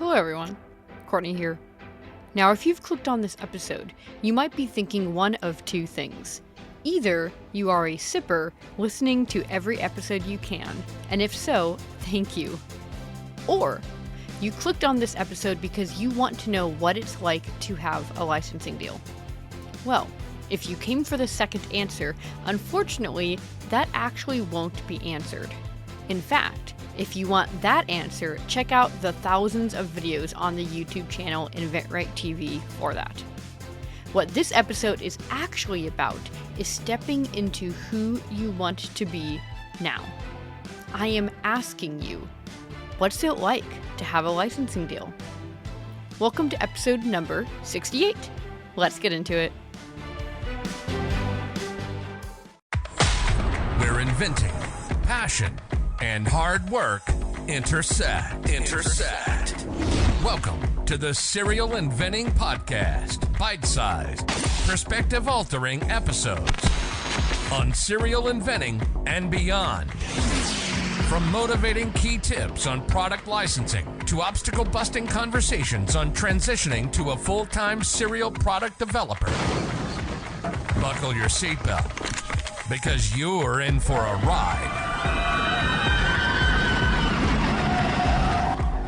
Hello everyone, Courtney here. Now if you've clicked on this episode, you might be thinking one of two things. Either you are a sipper listening to every episode you can, and if so, thank you. Or you clicked on this episode because you want to know what it's like to have a licensing deal. Well, if you came for the second answer, unfortunately, that actually won't be answered. In fact, if you want that answer, check out the thousands of videos on the YouTube channel InventRight TV for that. What this episode is actually about is stepping into who you want to be now. I am asking you, what's it like to have a licensing deal? Welcome to episode number 68. Let's get into it. Where inventing, passion, and hard work intersect. Welcome to the Serial Inventing Podcast. Bite-sized, perspective-altering episodes on serial inventing and beyond. From motivating key tips on product licensing to obstacle-busting conversations on transitioning to a full-time serial product developer. Buckle your seatbelt, because you're in for a ride.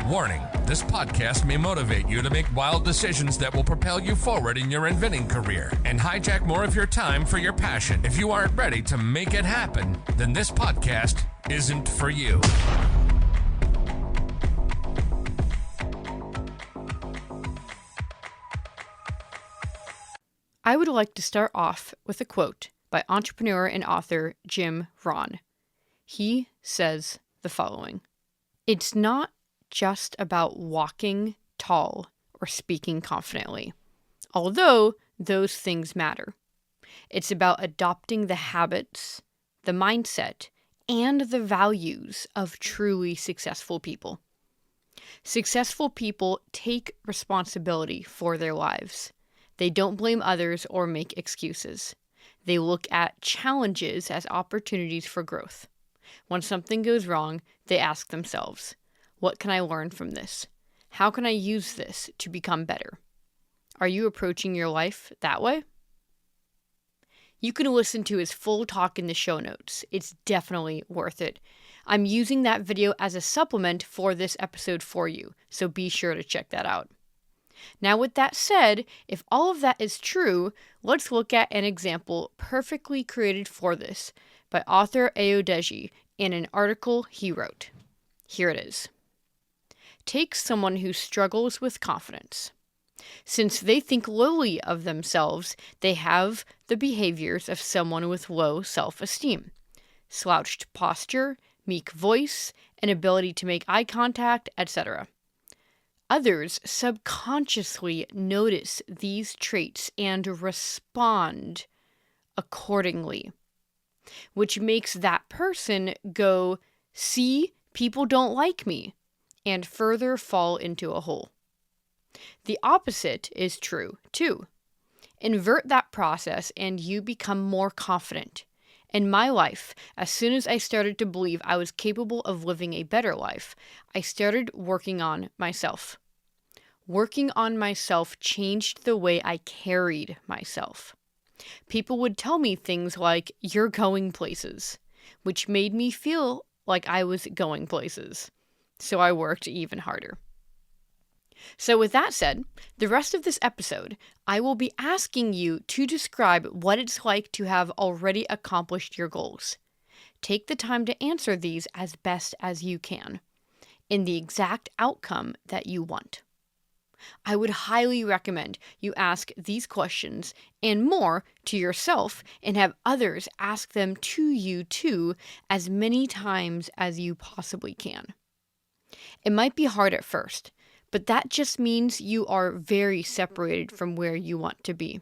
Warning, this podcast may motivate you to make wild decisions that will propel you forward in your inventing career and hijack more of your time for your passion. If you aren't ready to make it happen, then this podcast isn't for you. I would like to start off with a quote by entrepreneur and author Jim Rohn. He says the following: "It's not just about walking tall or speaking confidently, although those things matter. It's about adopting the habits, the mindset, and the values of truly successful people. Successful people take responsibility for their lives. They don't blame others or make excuses. They look at challenges as opportunities for growth. When something goes wrong, they ask themselves, what can I learn from this? How can I use this to become better? Are you approaching your life that way?" You can listen to his full talk in the show notes. It's definitely worth it. I'm using that video as a supplement for this episode for you, so be sure to check that out. Now with that said, if all of that is true, let's look at an example perfectly created for this by author Ayodeji in an article he wrote. Here it is. Take someone who struggles with confidence. Since they think lowly of themselves, they have the behaviors of someone with low self-esteem. Slouched posture, meek voice, inability to make eye contact, etc. Others subconsciously notice these traits and respond accordingly, which makes that person go, "See, people don't like me," and further fall into a hole. The opposite is true, too. Invert that process and you become more confident. In my life, as soon as I started to believe I was capable of living a better life, I started working on myself. Working on myself changed the way I carried myself. People would tell me things like, "You're going places," which made me feel like I was going places. So I worked even harder. So with that said, the rest of this episode, I will be asking you to describe what it's like to have already accomplished your goals. Take the time to answer these as best as you can, in the exact outcome that you want. I would highly recommend you ask these questions and more to yourself and have others ask them to you too as many times as you possibly can. It might be hard at first, but that just means you are very separated from where you want to be.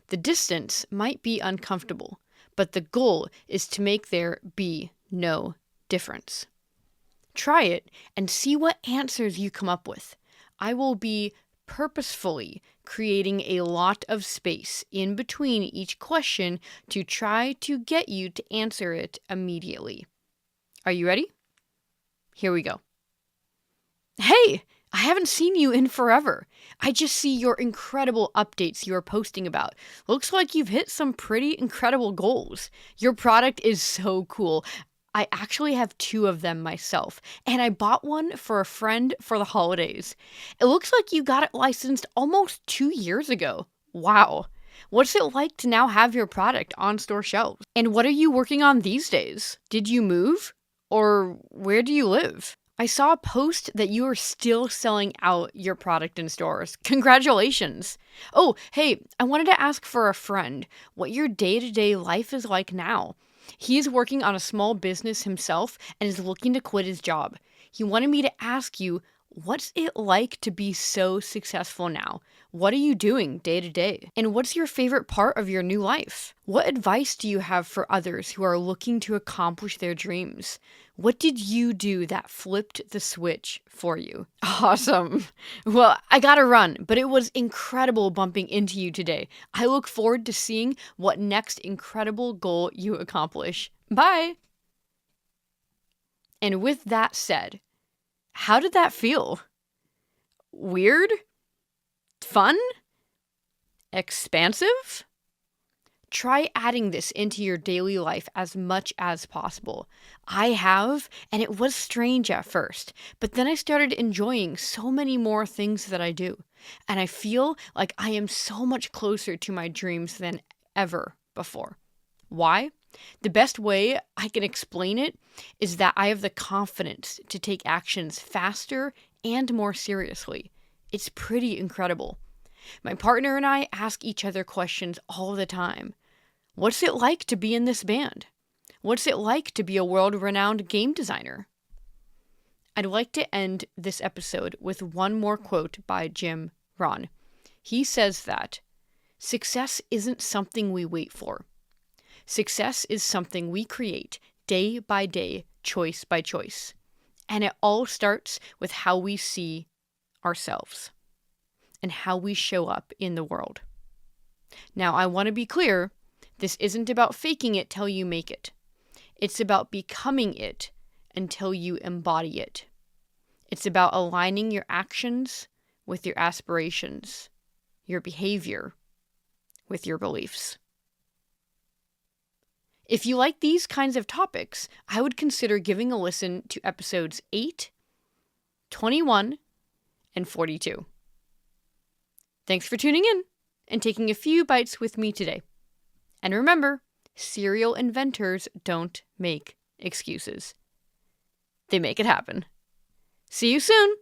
The distance might be uncomfortable, but the goal is to make there be no difference. Try it and see what answers you come up with. I will be purposefully creating a lot of space in between each question to try to get you to answer it immediately. Are you ready? Here we go. Hey, I haven't seen you in forever. I just see your incredible updates you are posting about. Looks like you've hit some pretty incredible goals. Your product is so cool. I actually have 2 of them myself, and I bought one for a friend for the holidays. It looks like you got it licensed almost 2 years ago. Wow. What's it like to now have your product on store shelves? And what are you working on these days? Did you move? Or where do you live? I saw a post that you are still selling out your product in stores. Congratulations. Oh, hey, I wanted to ask for a friend what your day-to-day life is like now. He's working on a small business himself and is looking to quit his job. He wanted me to ask you, what's it like to be so successful now? What are you doing day to day? And what's your favorite part of your new life? What advice do you have for others who are looking to accomplish their dreams? What did you do that flipped the switch for you? Awesome. Well, I gotta run, but it was incredible bumping into you today. I look forward to seeing what next incredible goal you accomplish. Bye. And with that said, how did that feel? Weird? Fun? Expansive? Try adding this into your daily life as much as possible. I have, and it was strange at first, but then I started enjoying so many more things that I do. And I feel like I am so much closer to my dreams than ever before. Why? The best way I can explain it is that I have the confidence to take actions faster and more seriously. It's pretty incredible. My partner and I ask each other questions all the time. What's it like to be in this band? What's it like to be a world-renowned game designer? I'd like to end this episode with one more quote by Jim Rohn. He says that success isn't something we wait for. Success is something we create day by day, choice by choice. And it all starts with how we see ourselves and how we show up in the world. Now, I want to be clear, this isn't about faking it till you make it. It's about becoming it until you embody it. It's about aligning your actions with your aspirations, your behavior with your beliefs. If you like these kinds of topics, I would consider giving a listen to episodes 8, 21, and 42. Thanks for tuning in and taking a few bites with me today. And remember, serial inventors don't make excuses. They make it happen. See you soon!